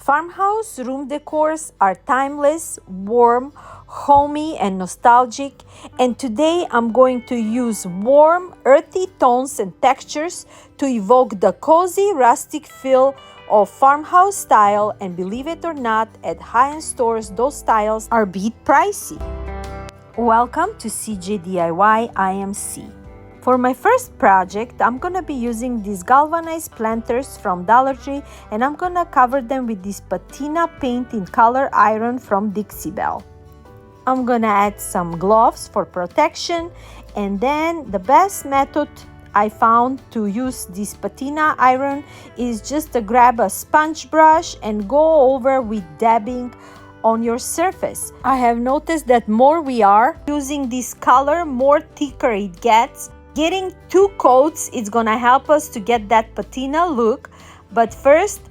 Farmhouse room decors are timeless, warm, homey, and nostalgic. And today I'm going to use warm, earthy tones and textures to evoke the cozy, rustic feel of farmhouse style. And believe it or not, at high-end stores, those styles are a bit pricey. Welcome to CEEDIY. I am C. For my first project, I'm gonna be using these galvanized planters from Dollar Tree, and I'm gonna cover them with this patina paint in color iron from Dixie Belle. I'm gonna add some gloves for protection, and then the best method I found to use this patina iron is just to grab a sponge brush and go over with dabbing on your surface. I have noticed that more we are using this color, more thicker it gets. Getting 2 coats is gonna help us to get that patina look. But first,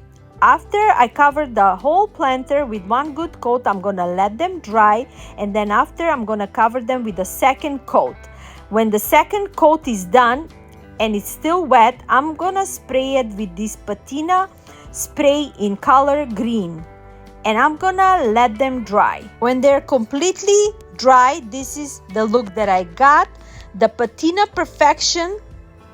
after I cover the whole planter with 1 good coat, I'm gonna let them dry, and then after I'm gonna cover them with a second coat. When the second coat is done and it's still wet, I'm gonna spray it with this patina spray in color green, and I'm gonna let them dry. When they're completely dry, this is the look that I got. The patina perfection,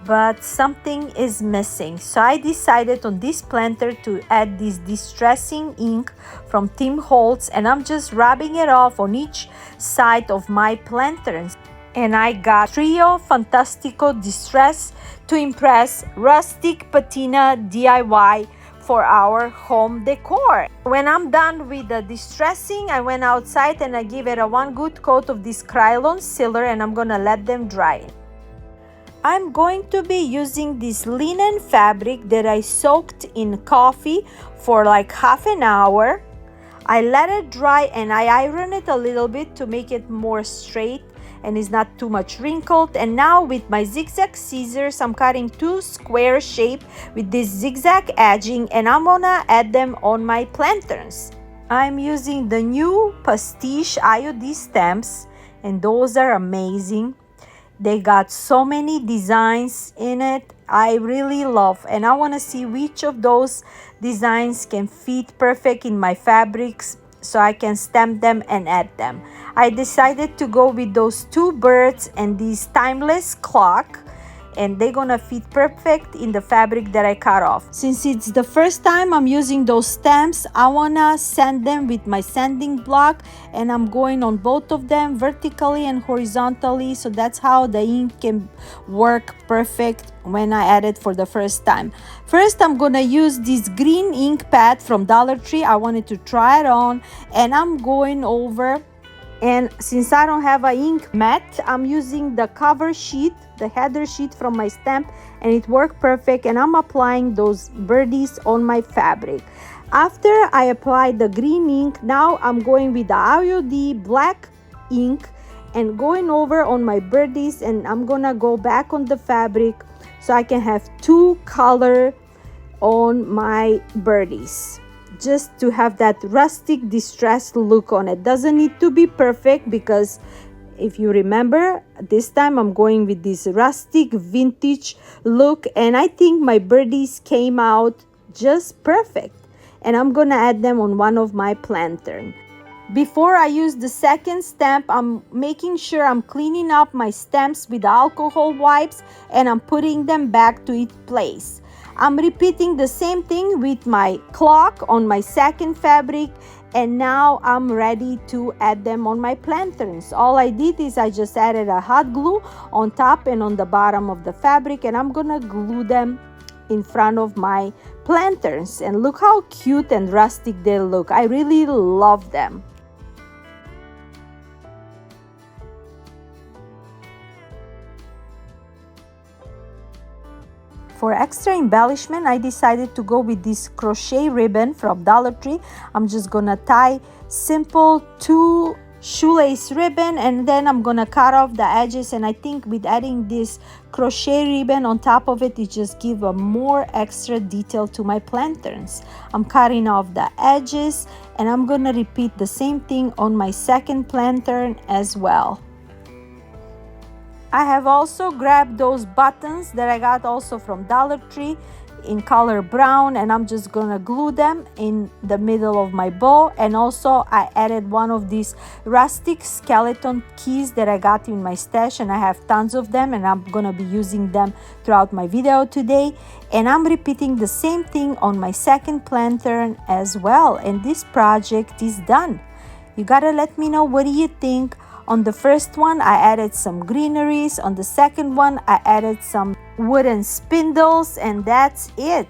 but something is missing. So I decided on this planter to add this distressing ink from Tim Holtz, and I'm just rubbing it off on each side of my planters. And I got Trio Fantastico Distress to impress Rustic Patina DIY for our home decor. When I'm done with the distressing, I went outside and I give it a 1 good coat of this Krylon Silver, and I'm gonna let them dry. I'm going to be using this linen fabric that I soaked in coffee for like half an hour. I let it dry and I iron it a little bit to make it more straight and it's not too much wrinkled. And now with my zigzag scissors, I'm cutting 2 square shape with this zigzag edging, and I'm gonna add them on my planters. I'm using the new Pastiche IOD stamps, and those are amazing. They got so many designs in it. I really love, and I want to see which of those designs can fit perfect in my fabrics so I can stamp them and add them. I decided to go with those 2 birds and this timeless clock, and they're gonna fit perfect in the fabric that I cut off. Since it's the first time I'm using those stamps, I wanna sand them with my sanding block, and I'm going on both of them vertically and horizontally, so that's how the ink can work perfect when I add it for the first time. First, I'm gonna use this green ink pad from Dollar Tree. I wanted to try it on, and I'm going over, and since I don't have an ink mat, I'm using the cover sheet, the header sheet from my stamp, and it worked perfect, and I'm applying those birdies on my fabric. After I apply the green ink, now I'm going with the IOD black ink and going over on my birdies, and I'm gonna go back on the fabric so I can have 2 color on my birdies, just to have that rustic distressed look on it. Doesn't need to be perfect, because if you remember, this time I'm going with this rustic vintage look, and I think my birdies came out just perfect, and I'm gonna add them on one of my planters. Before I use the second stamp, I'm making sure I'm cleaning up my stamps with alcohol wipes, and I'm putting them back to its place. I'm repeating the same thing with my clock on my second fabric, and now I'm ready to add them on my planters. All I did is I just added a hot glue on top and on the bottom of the fabric, and I'm gonna glue them in front of my planters, and look how cute and rustic they look. I really love them. For extra embellishment, I decided to go with this crochet ribbon from Dollar Tree. I'm just gonna tie simple 2 shoelace ribbon, and then I'm gonna cut off the edges, and I think with adding this crochet ribbon on top of it, it just gives a more extra detail to my planters. I'm cutting off the edges, and I'm gonna repeat the same thing on my second planter as well. I have also grabbed those buttons that I got also from Dollar Tree in color brown, and I'm just gonna glue them in the middle of my bow. And also I added one of these rustic skeleton keys that I got in my stash, and I have tons of them, and I'm gonna be using them throughout my video today. And I'm repeating the same thing on my second lantern as well, and this project is done. You gotta let me know, what do you think? On the first one I added some greeneries, on the second one I added some wooden spindles, and that's it.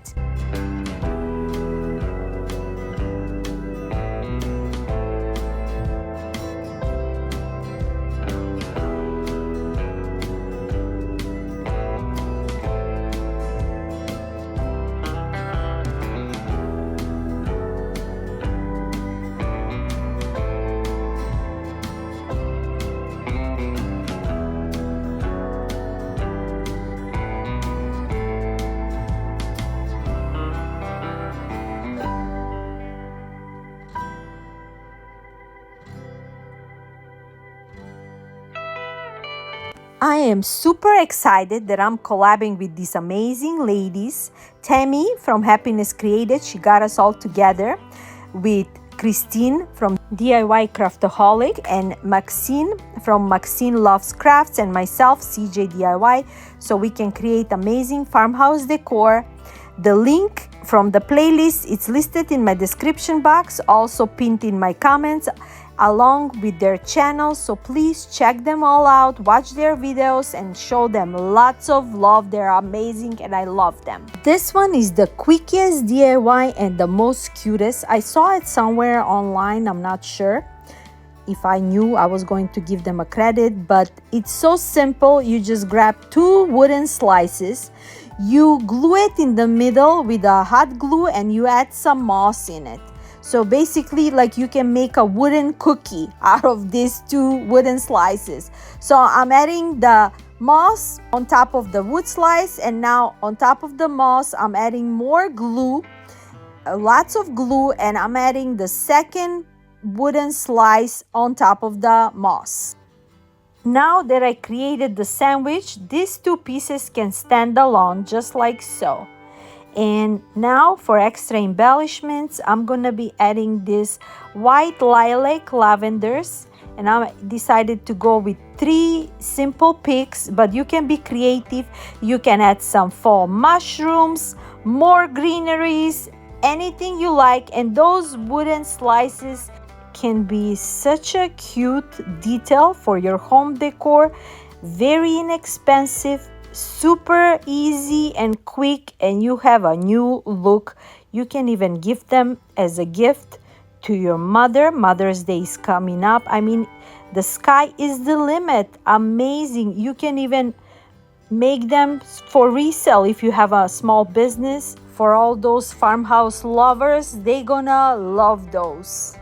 I am super excited that I'm collabing with these amazing ladies. Tammy from Happiness Created, she got us all together with Christine from DIY Craftaholic, and Maxine from Maxine Loves Crafts, and myself, ceejdiy, so we can create amazing farmhouse decor. The link from the playlist, it's listed in my description box, also pinned in my comments, along with their channels, so please check them all out, watch their videos, and show them lots of love. They're amazing and I love them. This one is the quickest DIY and the most cutest. I saw it somewhere online, I'm not sure. If I knew, I was going to give them a credit, but it's so simple. You just grab 2 wooden slices, you glue it in the middle with a hot glue, and you add some moss in it. So basically, like, you can make a wooden cookie out of these 2 wooden slices. So I'm adding the moss on top of the wood slice, and now on top of the moss I'm adding more glue, lots of glue, and I'm adding the second wooden slice on top of the moss. Now that I created the sandwich, these 2 pieces can stand alone, just like so. And now for extra embellishments, I'm gonna be adding this white lilac lavenders, and I decided to go with 3 simple picks, but you can be creative. You can add some fall mushrooms, more greeneries, anything you like, and those wooden slices can be such a cute detail for your home decor. Very inexpensive, super easy and quick, and you have a new look. You can even give them as a gift to your mother. Mother's Day is coming up. I mean, the sky is the limit. Amazing. You can even make them for resale if you have a small business. For all those farmhouse lovers, they gonna love those.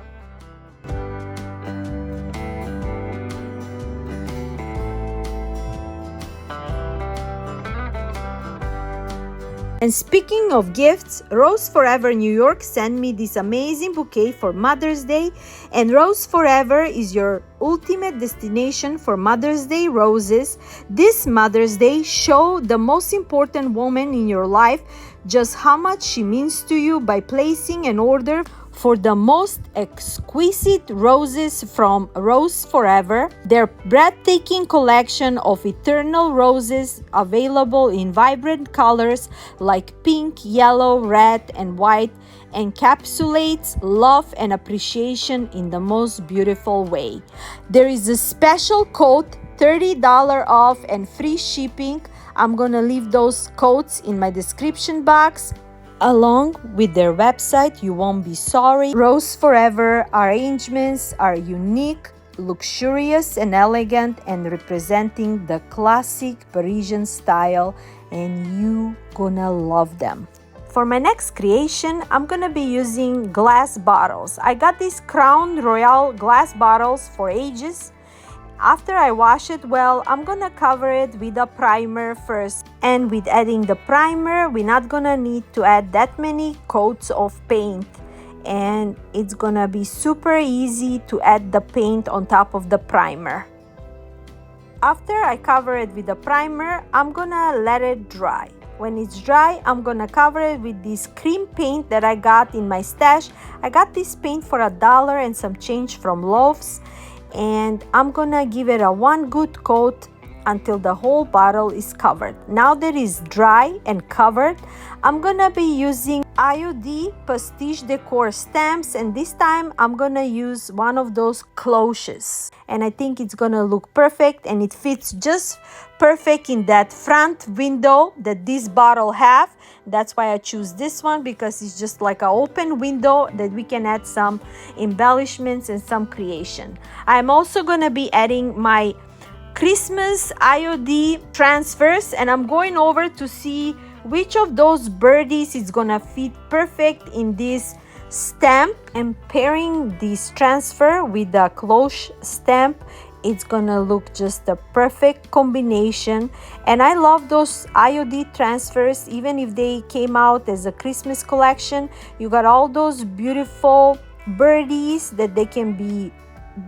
And speaking of gifts, Rose Forever New York sent me this amazing bouquet for Mother's Day. And Rose Forever is your ultimate destination for Mother's Day roses. This Mother's Day, show the most important woman in your life just how much she means to you by placing an order for the most exquisite roses from Rose Forever. Their breathtaking collection of eternal roses available in vibrant colors like pink, yellow, red, and white encapsulates love and appreciation in the most beautiful way. There is a special code, $30 off and free shipping. I'm gonna leave those codes in my description box, along with their website. You won't be sorry. Rose Forever arrangements are unique, luxurious, and elegant, and representing the classic Parisian style, and you gonna love them. For my next creation, I'm gonna be using glass bottles. I got these Crown Royal glass bottles for ages. After I wash it well, I'm gonna cover it with a primer first. And with adding the primer, we're not gonna need to add that many coats of paint. And it's gonna be super easy to add the paint on top of the primer. After I cover it with the primer, I'm gonna let it dry. When it's dry, I'm gonna cover it with this cream paint that I got in my stash. I got this paint for $1 and some change from Lowe's, and I'm gonna give it a one good coat until the whole bottle is covered. Now that it's dry and covered, I'm gonna be using IOD Prestige Decor stamps, and this time I'm gonna use one of those cloches, and I think it's gonna look perfect, and it fits just perfect in that front window that this bottle have. That's why I choose this one, because it's just like an open window that we can add some embellishments and some creation. I'm also gonna be adding my Christmas IOD transfers, and I'm going over to see which of those birdies is gonna fit perfect in this stamp, and pairing this transfer with the cloche stamp, it's gonna look just a perfect combination. And I love those IOD transfers, even if they came out as a Christmas collection. You got all those beautiful birdies that they can be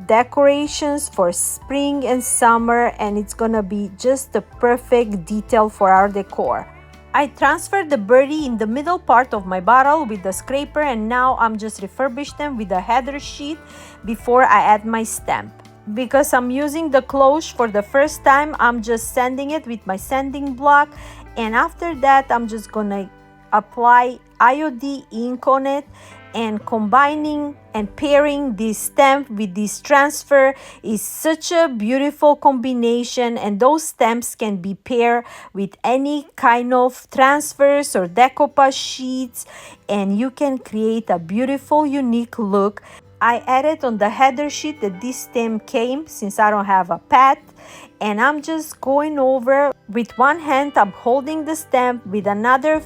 decorations for spring and summer, and it's gonna be just the perfect detail for our decor. I transferred the birdie in the middle part of my bottle with the scraper, and now I'm just refurbish them with a header sheet before I add my stamp. Because I'm using the cloche for the first time, I'm just sanding it with my sanding block, and after that I'm just gonna apply IOD ink on it, and combining and pairing this stamp with this transfer is such a beautiful combination. And those stamps can be paired with any kind of transfers or decoupage sheets, and you can create a beautiful unique look. I added on the header sheet that this stamp came, since I don't have a pad, and I'm just going over with one hand. I'm holding the stamp with another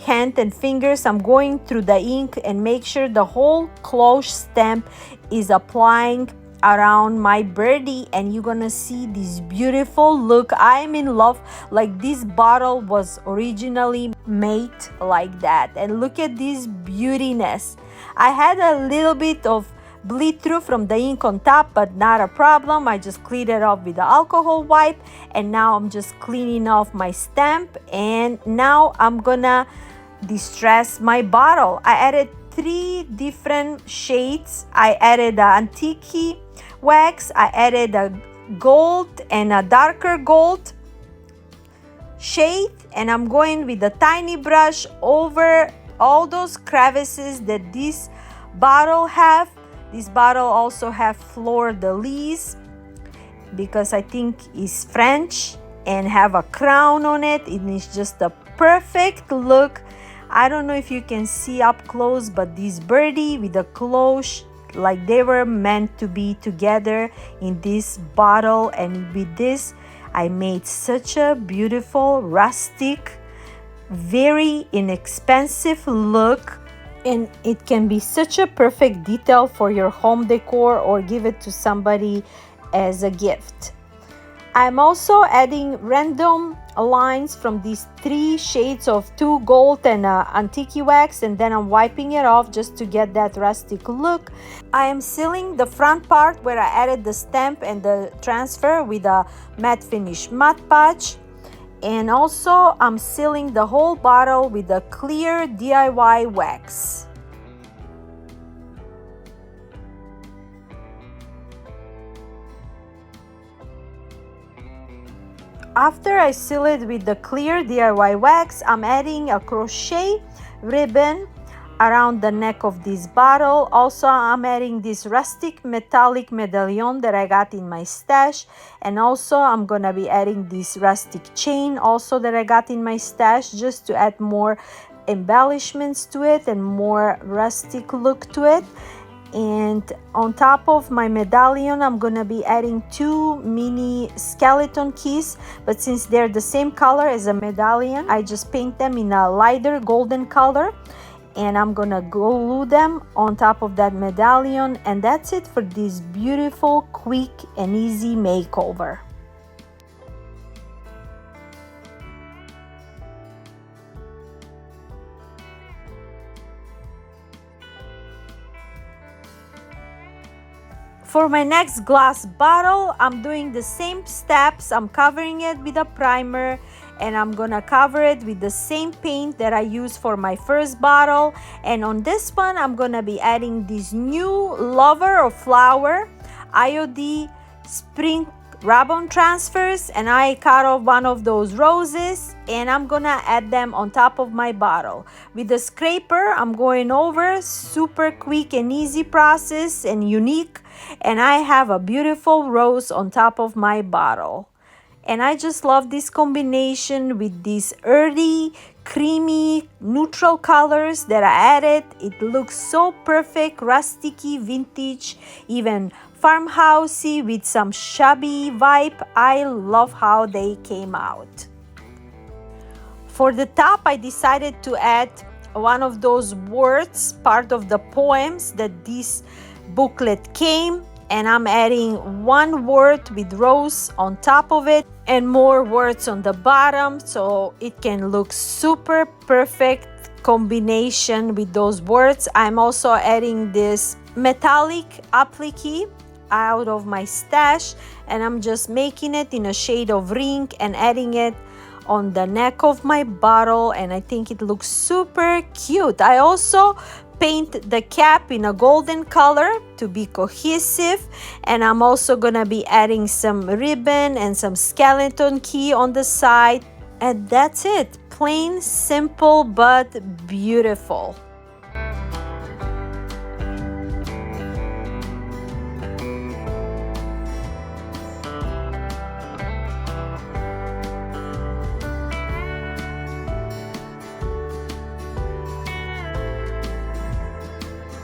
hand and fingers. I'm going through the ink and make sure the whole cloche stamp is applying around my birdie, and you're gonna see this beautiful look. I'm in love. Like, this bottle was originally made like that, and look at this beautiness. I had a little bit of bleed through from the ink on top, but not a problem. I just cleaned it off with the alcohol wipe, and now I'm just cleaning off my stamp, and now I'm gonna distress my bottle. I added 3 different shades. I added the antique wax, I added a gold and a darker gold shade, and I'm going with a tiny brush over all those crevices that this bottle have. This bottle also have fleur-de-lis, because I think it's French, and have a crown on it. It is just a perfect look. I don't know if you can see up close, but this birdie with the cloche, like they were meant to be together in this bottle. And with this, I made such a beautiful, rustic, very inexpensive look. And it can be such a perfect detail for your home decor, or give it to somebody as a gift. I'm also adding random lines from these 3 shades of 2 gold and antique wax, and then I'm wiping it off just to get that rustic look. I am sealing the front part where I added the stamp and the transfer with a matte finish Mod Podge. And also I'm sealing the whole bottle with a clear DIY wax. After I seal it with the clear DIY wax, I'm adding a crochet ribbon around the neck of this bottle. Also, I'm adding this rustic metallic medallion that I got in my stash, and also I'm gonna be adding this rustic chain also that I got in my stash, just to add more embellishments to it and more rustic look to it. And on top of my medallion, I'm gonna be adding 2 mini skeleton keys, but since they're the same color as a medallion, I just paint them in a lighter golden color, and I'm gonna glue them on top of that medallion. And that's it for this beautiful, quick and easy makeover. For my next glass bottle, I'm doing the same steps. I'm covering it with a primer, and I'm gonna cover it with the same paint that I used for my first bottle. And on this one, I'm gonna be adding this new Lover of Flower IOD spring rub-on transfers, and I cut off one of those roses and I'm gonna add them on top of my bottle. With the scraper, I'm going over, super quick and easy process and unique, and I have a beautiful rose on top of my bottle. And I just love this combination with these earthy, creamy, neutral colors that I added. It looks so perfect, rusticy, vintage, even farmhousey with some shabby vibe. I love how they came out. For the top, I decided to add one of those words, part of the poems that this booklet came, and I'm adding one word with rose on top of it and more words on the bottom, so it can look super perfect combination with those words. I'm also adding this metallic applique out of my stash, and I'm just making it in a shade of ring and adding it on the neck of my bottle, and I think it looks super cute. I also paint the cap in a golden color to be cohesive, and I'm also gonna be adding some ribbon and some skeleton key on the side, and that's it. Plain, simple, but beautiful.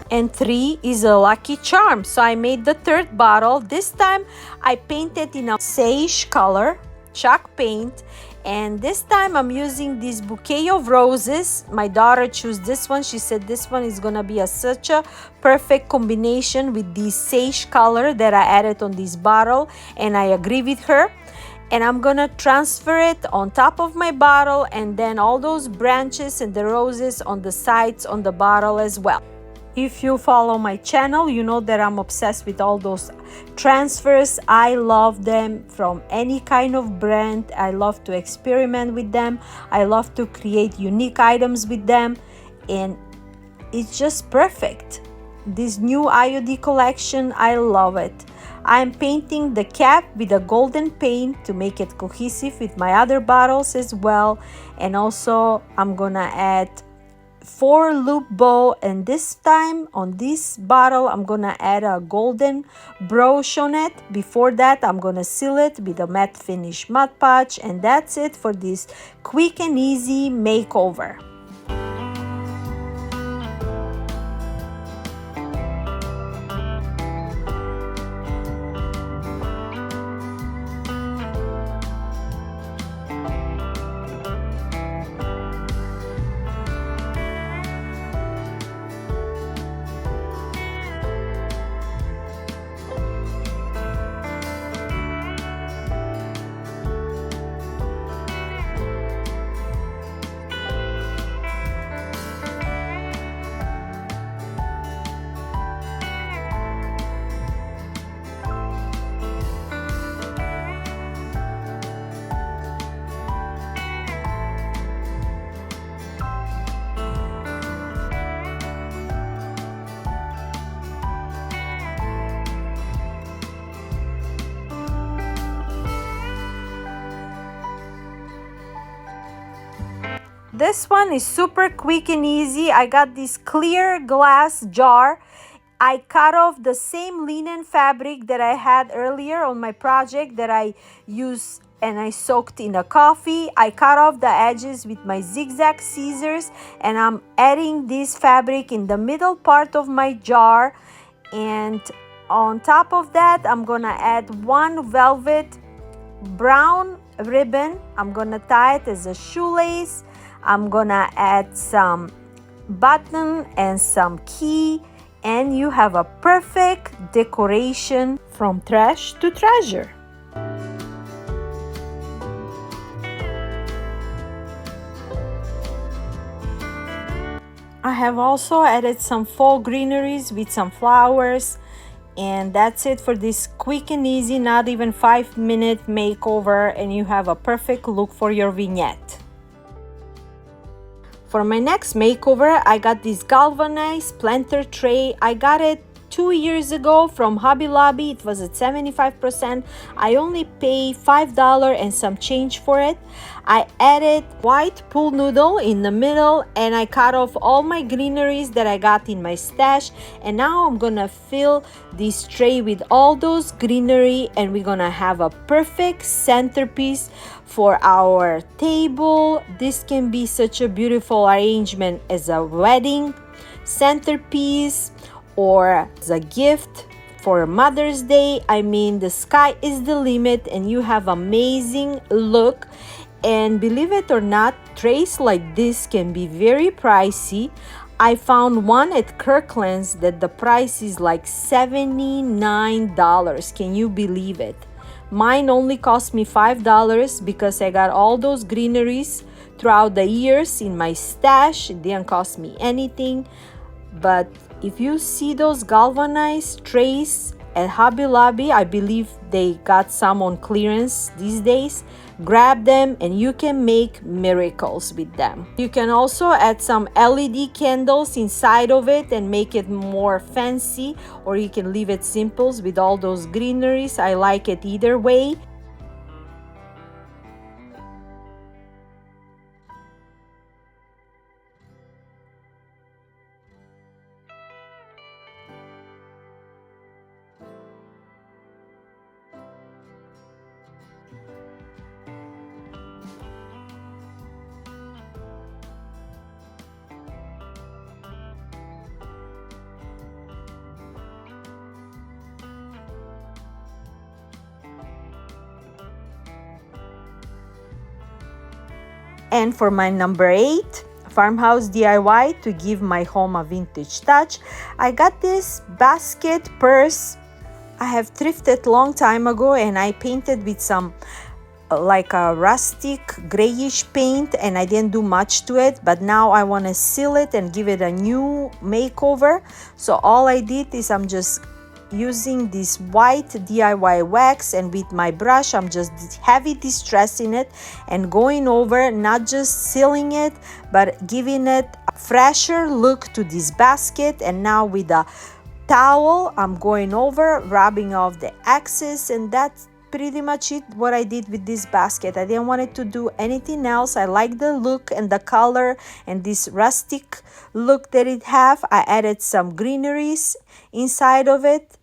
And 3 is a lucky charm. So I made the third bottle. This time I painted in a sage color, chalk paint. And this time I'm using this bouquet of roses. My daughter chose this one. She said this one is gonna be such a perfect combination with this sage color that I added on this bottle. And I agree with her. And I'm gonna transfer it on top of my bottle, and then all those branches and the roses on the sides on the bottle as well. If you follow my channel, you know that I'm obsessed with all those transfers. I love them from any kind of brand. I love to experiment with them. I love to create unique items with them, and it's just perfect. This new IOD collection, I love it. I'm painting the cap with a golden paint to make it cohesive with my other bottles as well. And also I'm gonna add 4 loop bow, and this time on this bottle I'm gonna add a golden brooch on it. Before that, I'm gonna seal it with a matte finish Mod Podge, and that's it for this quick and easy makeover. This one is super quick and easy. I got this clear glass jar. I cut off the same linen fabric that I had earlier on my project that I used and I soaked in a coffee. I cut off the edges with my zigzag scissors, and I'm adding this fabric in the middle part of my jar. And on top of that, I'm gonna add one velvet brown ribbon. I'm gonna tie it as a shoelace. I'm gonna add some button and some key, and you have a perfect decoration from trash to treasure. I have also added some fall greeneries with some flowers, And that's it for this quick and easy, not even 5-minute makeover, and you have a perfect look for your vignette. For my next makeover, I got this galvanized planter tray. I got it 2 years ago from Hobby Lobby. It was at 75%. I only paid $5 and some change for it. I added white pool noodle in the middle, and I cut off all my greeneries that I got in my stash, and now I'm gonna fill this tray with all those greenery, and we're gonna have a perfect centerpiece for our table. This can be such a beautiful arrangement as a wedding centerpiece or as a gift for Mother's Day. I mean, the sky is the limit, and you have amazing look. And believe it or not, trays like this can be very pricey. I found one at Kirkland's that the price is like $79. Can you believe it? Mine only cost me $5 because I got all those greeneries throughout the years in my stash. It didn't cost me anything. But if you see those galvanized trays at Hobby Lobby, I believe they got some on clearance these days. Grab them and you can make miracles with them. You can also add some LED candles inside of it and make it more fancy, or you can leave it simple with all those greeneries. I like it either way. And for my number 8, Farmhouse DIY, to give my home a vintage touch, I got this basket purse I have thrifted long time ago, and I painted with some like a rustic grayish paint, and I didn't do much to it, but now I want to seal it and give it a new makeover. So all I did is I'm just using this white DIY wax, and with my brush I'm just heavy distressing it and going over, not just sealing it but giving it a fresher look to this basket. And now with a towel I'm going over, rubbing off the excess, and that's pretty much it what I did with this basket. I didn't want it to do anything else. I like the look and the color and this rustic look that it have. I added some greeneries inside of it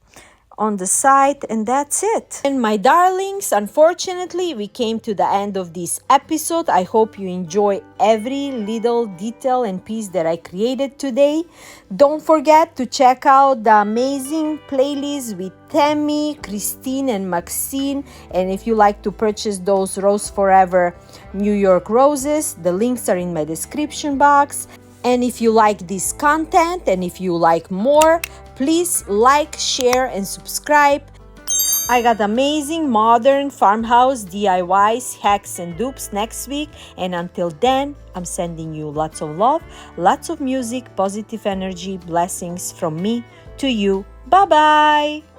on the side, and that's it. And my darlings, unfortunately we came to the end of this episode. I hope you enjoy every little detail and piece that I created today. Don't forget to check out the amazing playlist with Tammy, Christine, and Maxine. And if you like to purchase those Rose Forever New York roses, the links are in my description box. And if you like this content and if you like more, please like, share, and subscribe. I got amazing modern farmhouse DIYs, hacks, and dupes next week. And until then, I'm sending you lots of love, lots of music, positive energy, blessings from me to you. Bye-bye.